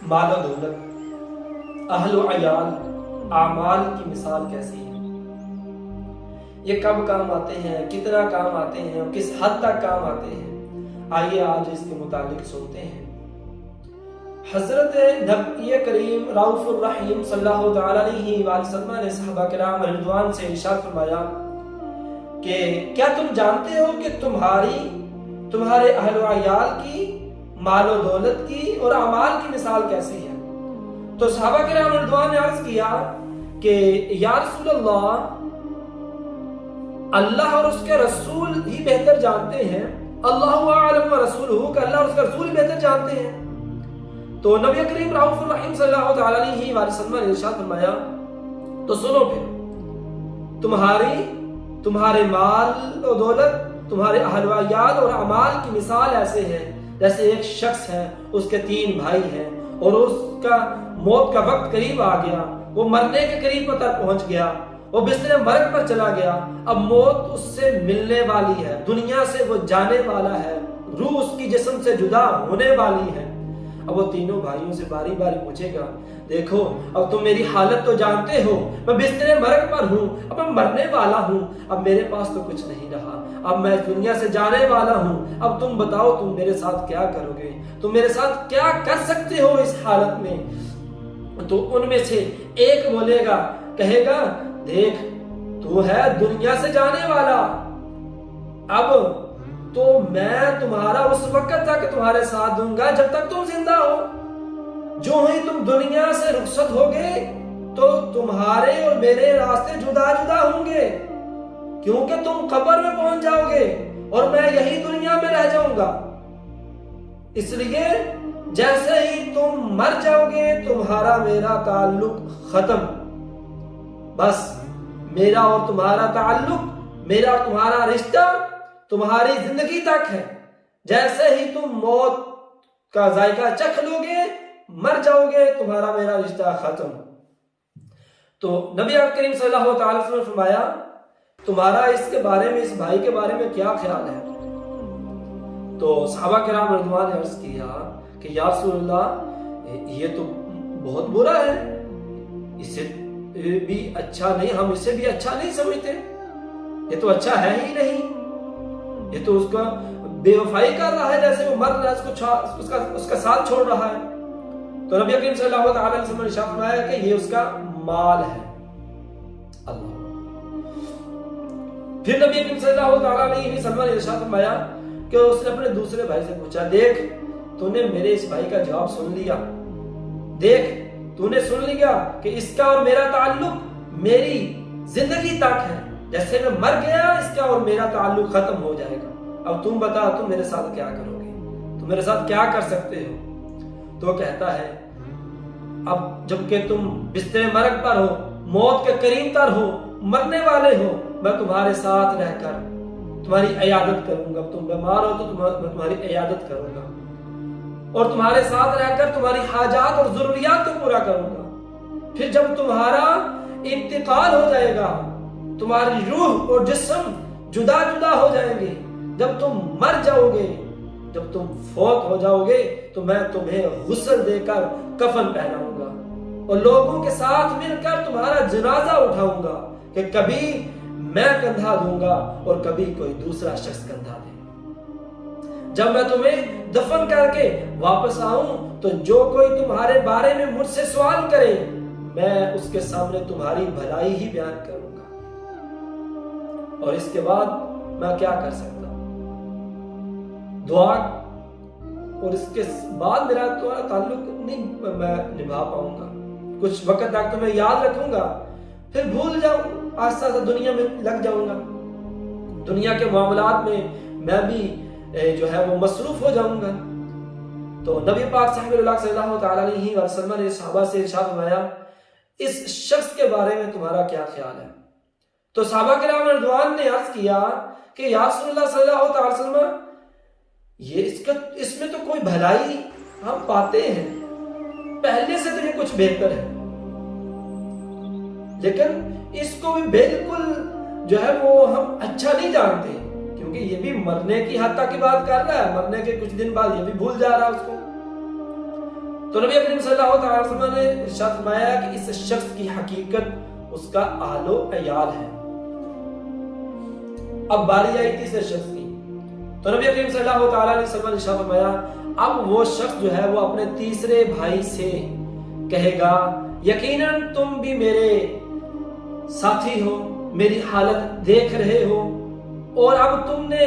مال و دولت، اہل و عیال، اعمال کی مثال کیسی ہے؟ یہ کب کام آتے ہیں، کتنا کام آتے ہیں اور کس حد تک کام آتے ہیں؟ آئیے آج اس کے متعلق سنتے ہیں۔ حضرت نبی کریم رؤوف الرحیم صلی اللہ تعالی علیہ وآلہ وسلم نے صحابہ کرام رضوان سے ارشاد فرمایا کہ کیا تم جانتے ہو کہ تمہارے اہل و عیال کی، مال و دولت کی اور اعمال کی مثال کیسی ہے؟ تو صحابہ کرام رضوان نے عرض کیا کہ یا رسول اللہ اور اس کے رسول ہی بہتر جانتے ہیں، اللہ اعلم و رسولہ، کہ اللہ اور اس کا رسول ہی بہتر جانتے ہیں۔ تو نبی کریم رؤوف الرحیم صلی اللہ تعالی علیہ وآلہ وسلم نے ارشاد فرمایا تو سنو پھر، تمہارے مال و دولت، تمہارے اہل و عیال اور اعمال کی مثال ایسے ہے جیسے ایک شخص ہے، اس کے 3 بھائی ہیں اور اس کا موت کا وقت قریب آ گیا، وہ مرنے کے قریب تک پہنچ گیا، وہ بستر مرگ پر چلا گیا، اب موت اس سے ملنے والی ہے، دنیا سے وہ جانے والا ہے، روح اس کی جسم سے جدا ہونے والی ہے۔ اب وہ تینوں بھائیوں سے باری باری پوچھے گا، دیکھو اب تم میری حالت تو جانتے ہو، میں بستر مرگ پر ہوں، اب میں مرنے والا ہوں، اب میرے پاس تو کچھ نہیں رہا، اب میں دنیا سے جانے والا ہوں، اب تم بتاؤ تم میرے ساتھ کیا کرو گے، تم میرے ساتھ کیا کر سکتے ہو اس حالت میں؟ تو ان میں سے ایک بولے گا، کہے گا دیکھ تو ہے دنیا سے جانے والا، اب تو میں تمہارا اس وقت تک تمہارے ساتھ دوں گا جب تک تم زندہ ہو، جو ہی تم دنیا سے رخصت ہوگے تو تمہارے اور میرے راستے جدا جدا ہوں گے، کیونکہ تم قبر میں پہنچ جاؤ گے اور میں یہی دنیا میں رہ جاؤں گا، اس لیے جیسے ہی تم مر جاؤ گے تمہارا میرا تعلق ختم، بس میرا اور تمہارا تعلق، میرا اور تمہارا رشتہ تمہاری زندگی تک ہے، جیسے ہی تم موت کا ذائقہ چکھ لو گے، مر جاؤ گے، تمہارا میرا رشتہ ختم۔ تو نبی کریم صلی اللہ تعالی وسلم نے فرمایا تمہارا اس کے بارے میں، اس بھائی کے بارے میں کیا خیال ہے؟ تو صحابہ کرام رضوان نے عرض کیا کہ یا رسول اللہ یہ تو بہت برا ہے، اسے بھی اچھا نہیں، ہم اسے بھی اچھا نہیں سمجھتے، یہ تو اچھا ہے ہی نہیں، یہ تو اس کا بے وفائی کر رہا ہے، جیسے وہ مر رہا ہے، اس کا ساتھ چھوڑ رہا ہے۔ تو نبی کریم صلی اللہ علیہ وسلم نے ارشاد فرمایا کہ یہ اس کا مال ہے۔ اللہ، پھر نبی کریم صلی اللہ علیہ وسلم نے ارشاد فرمایا کہ اس نے اپنے دوسرے بھائی سے پوچھا، دیکھ تو نے میرے اس بھائی کا جواب سن لیا، دیکھ تو نے سن لیا کہ اس کا اور میرا تعلق میری زندگی تک ہے، جیسے میں مر گیا اس کا اور میرا تعلق ختم ہو جائے گا، اب تم بتا تم میرے ساتھ کیا کرو گے، تم میرے ساتھ کیا کر سکتے ہو؟ تو کہتا ہے اب جب کہ تم بستر مرگ پر ہو، موت کے قریب تر ہو، مرنے والے ہو، میں تمہارے ساتھ رہ کر تمہاری عیادت کروں گا، تم بیمار ہو تو میں تمہاری عیادت کروں گا اور تمہارے ساتھ رہ کر تمہاری حاجات اور ضروریات کو پورا کروں گا، پھر جب تمہارا انتقال ہو جائے گا، تمہاری روح اور جسم جدا جدا ہو جائیں گے، جب تم مر جاؤ گے، جب تم فوت ہو جاؤ گے تو میں تمہیں غسل دے کر کفن پہناؤں گا اور لوگوں کے ساتھ مل کر تمہارا جنازہ اٹھاؤں گا کہ کبھی میں کندھا دوں گا اور کبھی کوئی دوسرا شخص کندھا دے، جب میں تمہیں دفن کر کے واپس آؤں تو جو کوئی تمہارے بارے میں مجھ سے سوال کرے میں اس کے سامنے تمہاری بھلائی ہی بیان کروں گا، اور اس کے بعد میں کیا کر سکتا ہوں؟ دعا اور اس کے بعد میرا تمہارا تعلق نہیں میں نبھا پاؤں گا، کچھ وقت تک تمہیں یاد رکھوں گا، پھر بھول جاؤں، آہستہ آہستہ دنیا میں لگ جاؤں گا، دنیا کے معاملات میں بھی جو ہے وہ مصروف ہو جاؤں گا۔ تو نبی پاک صاحب اللہ صلی اللہ تعالی علیہ وسلم نے صحابہ سے ارشاد فرمایا اس شخص کے بارے میں تمہارا کیا خیال ہے؟ تو صحابہ کرام رضوان نے عرض کیا کہ یا رسول اللہ صلی اللہ تعالی وسلم یہ اس میں تو کوئی بھلائی ہم پاتے ہیں، پہلے سے تو یہ کچھ بہتر ہے، لیکن اس کو بھی بالکل جو ہے وہ ہم اچھا نہیں جانتے، کیونکہ یہ بھی مرنے کی حد تک کی بات کر رہا ہے، مرنے کے کچھ دن بعد یہ بھی بھول جا رہا ہے اس کو۔ تو نبی کریم صلی اللہ علیہ وسلم نے ارشاد فرمایا کہ اس شخص کی حقیقت اس کا اہل و عیال ہے۔ اب باری آئی تیسرے شخص کی، تو نبی کریم صلی اللہ علیہ وسلم نے ارشاد فرمایا اب وہ شخص جو ہے وہ اپنے تیسرے بھائی سے کہے گا یقیناً تم بھی میرے ساتھی ہو، میری حالت دیکھ رہے ہو، اور اب تم نے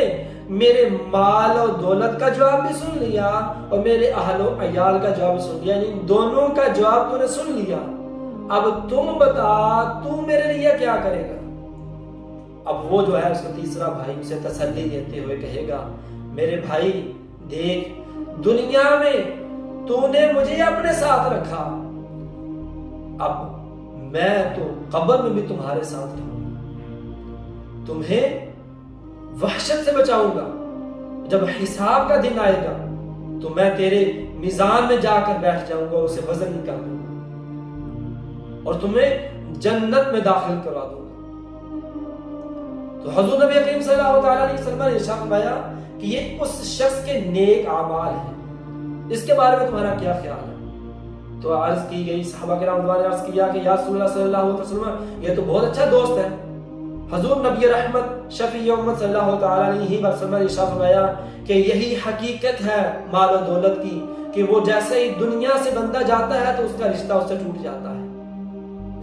میرے مال اور دولت کا جواب بھی سن لیا اور میرے اہل و عیال کا جواب سن لیا، یعنی دونوں کا جواب تو نے سن لیا، اب تم بتا تو میرے لیے کیا کرے گا۔ اب وہ جو ہے اس کا تیسرا بھائی اسے تسلی دیتے ہوئے کہے گا میرے بھائی دیکھ، دنیا میں تو نے مجھے اپنے ساتھ رکھا، اب میں تو قبر میں بھی تمہارے ساتھ رہوں گا، تمہیں وحشت سے بچاؤں گا، جب حساب کا دن آئے گا تو میں تیرے میزان میں جا کر بیٹھ جاؤں گا اور اسے وزن نکال دوں گا اور تمہیں جنت میں داخل کروا دوں گا۔ تو حضور نبی کریم صلی اللہ علیہ وسلم نے ارشاد فرمایا کہ یہ اس شخص کے نیک اعمال ہیں، اس کے بارے میں تمہارا کیا خیال ہے؟ تو عرض کی گئی، صحابہ کرام نے عرض کیا کہ یا رسول اللہ صلی اللہ علیہ وسلم یہ تو بہت اچھا دوست ہے۔ حضور نبی رحمت شفیع امت صلی اللہ علیہ وسلم نے ارشاد فرمایا کہ یہی حقیقت ہے مال و دولت کی کہ وہ جیسے ہی دنیا سے بندہ جاتا ہے تو اس کا رشتہ اس سے ٹوٹ جاتا ہے،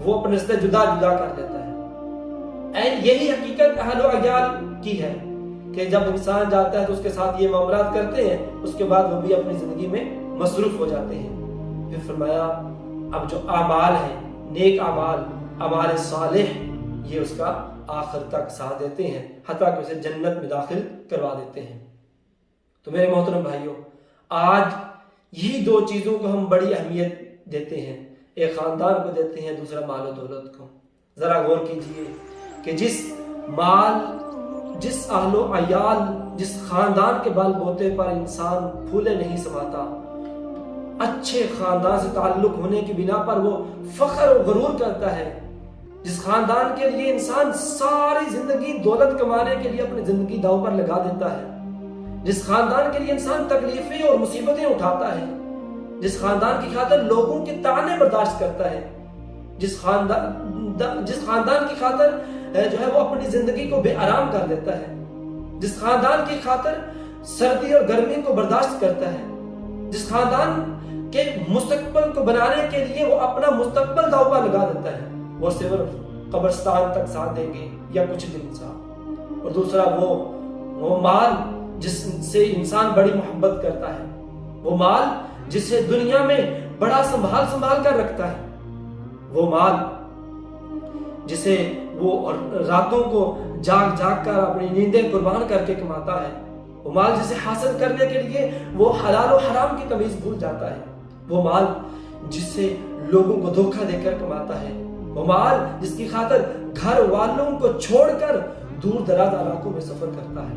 وہ اپنے سے جدا جدا کر لیتا ہے۔ یہی حقیقت اہل و عیال کی ہے کہ جب انسان جاتا ہے تو اس کے ساتھ یہ معاملات کرتے ہیں، اس کے بعد وہ بھی اپنی زندگی میں مصروف ہو جاتے ہیں۔ پھر فرمایا اب جو اعمال ہیں، نیک اعمال، اعمال صالح، یہ اس کا آخر تک ساتھ دیتے ہیں، حتیٰ کہ اسے جنت میں داخل کروا دیتے ہیں۔ تو میرے محترم بھائیوں، آج یہی دو چیزوں کو ہم بڑی اہمیت دیتے ہیں، ایک خاندان کو دیتے ہیں، دوسرا مال و دولت کو۔ ذرا غور کیجئے کہ جس مال، جس اہل و عیال، جس خاندان کے بال بوتے پر انسان پھولے نہیں سماتا، اچھے خاندان سے تعلق ہونے کی بنا پر وہ فخر و غرور کرتا ہے، جس خاندان کے لیے انسان ساری زندگی دولت کمانے کے لیے اپنی زندگی داؤ پر لگا دیتا ہے، جس خاندان کے لیے انسان تکلیفیں اور مصیبتیں اٹھاتا ہے، جس خاندان کی خاطر لوگوں کے طعنے برداشت کرتا ہے، جس خاندان کی خاطر جو ہے وہ اپنی زندگی کو بے آرام کر دیتا ہے، جس خاندان کی خاطر سردی اور گرمی کو برداشت کرتا ہے، جس خاندان کے مستقبل کو بنانے کے لیے وہ اپنا مستقبل داؤ پر لگا دیتا ہے، وہ صرف قبرستان تک ساتھ دیں گے یا کچھ دن ساتھ۔ اور دوسرا وہ مال جس سے انسان بڑی محبت کرتا ہے، وہ مال جسے دنیا میں بڑا سنبھال کر رکھتا ہے، وہ مال جسے وہ راتوں کو جاگ کر اپنی نیندیں قربان کر کے کماتا ہے، وہ مال جسے حاصل کرنے کے لیے وہ حلال و حرام کی تمیز بھول جاتا ہے، وہ مال جس سے لوگوں کو دھوکہ دے کر کماتا ہے، وہ مال جس کی خاطر گھر والوں کو چھوڑ کر دور دراز علاقوں میں سفر کرتا ہے،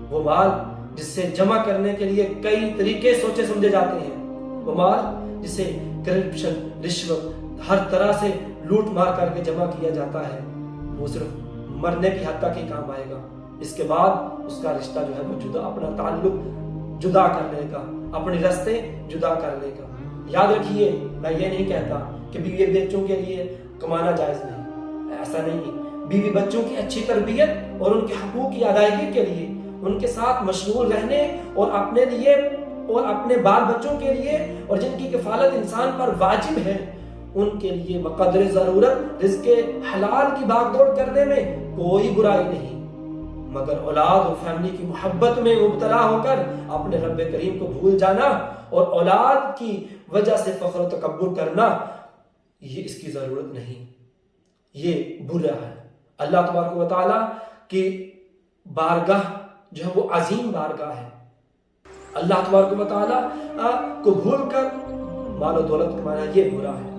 وہ مال جس سے جمع کرنے کے لیے کئی طریقے سوچے سمجھے جاتے ہیں، وہ مال جسے کرپشن، رشوت، ہر طرح سے لوٹ مار کر کے جمع کیا جاتا ہے، وہ صرف مرنے کی حد تک ہی کام آئے گا، اس کے بعد اس کا رشتہ جو ہے وہ اپنا تعلق جدا کر لے گا، اپنے رستے جدا کر لے گا۔ یاد رکھیے، میں یہ نہیں کہتا کہ بیوی بچوں کے لیے کمانا جائز نہیں، ایسا نہیں ہے، بیوی بچوں کی اچھی تربیت اور ان کے حقوق کی ادائیگی کے لیے ان کے ساتھ مشغول رہنے اور اپنے لیے اور اپنے بال بچوں کے لیے اور جن کی کفالت انسان پر واجب ہے ان کے لیے بقدر ضرورت رزق حلال کی بھاگ دوڑ کرنے میں کوئی برائی نہیں، مگر اولاد اور فیملی کی محبت میں مبتلا ہو کر اپنے رب کریم کو بھول جانا اور اولاد کی وجہ سے فخر و تکبر کرنا، یہ اس کی ضرورت نہیں، یہ برا ہے۔ اللہ تبارک و تعالیٰ کی بارگاہ جو ہے وہ عظیم بارگاہ ہے، اللہ تبارک و تعالیٰ کو بھول کر مال و دولت کمانا یہ برا ہے۔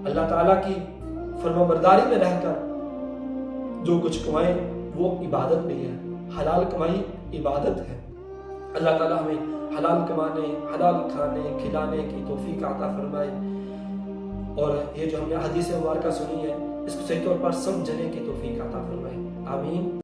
اللہ تعالیٰ کی فرما برداری میں رہ کر جو کچھ کمائیں وہ عبادت بھی ہے، حلال کمائی عبادت ہے۔ اللہ تعالیٰ ہمیں حلال کمانے، حلال کھانے کھلانے کی توفیق عطا فرمائے، اور یہ جو ہم نے حدیث مبارکہ سنی ہے اس کو صحیح طور پر سمجھنے کی توفیق عطا فرمائے، آمین۔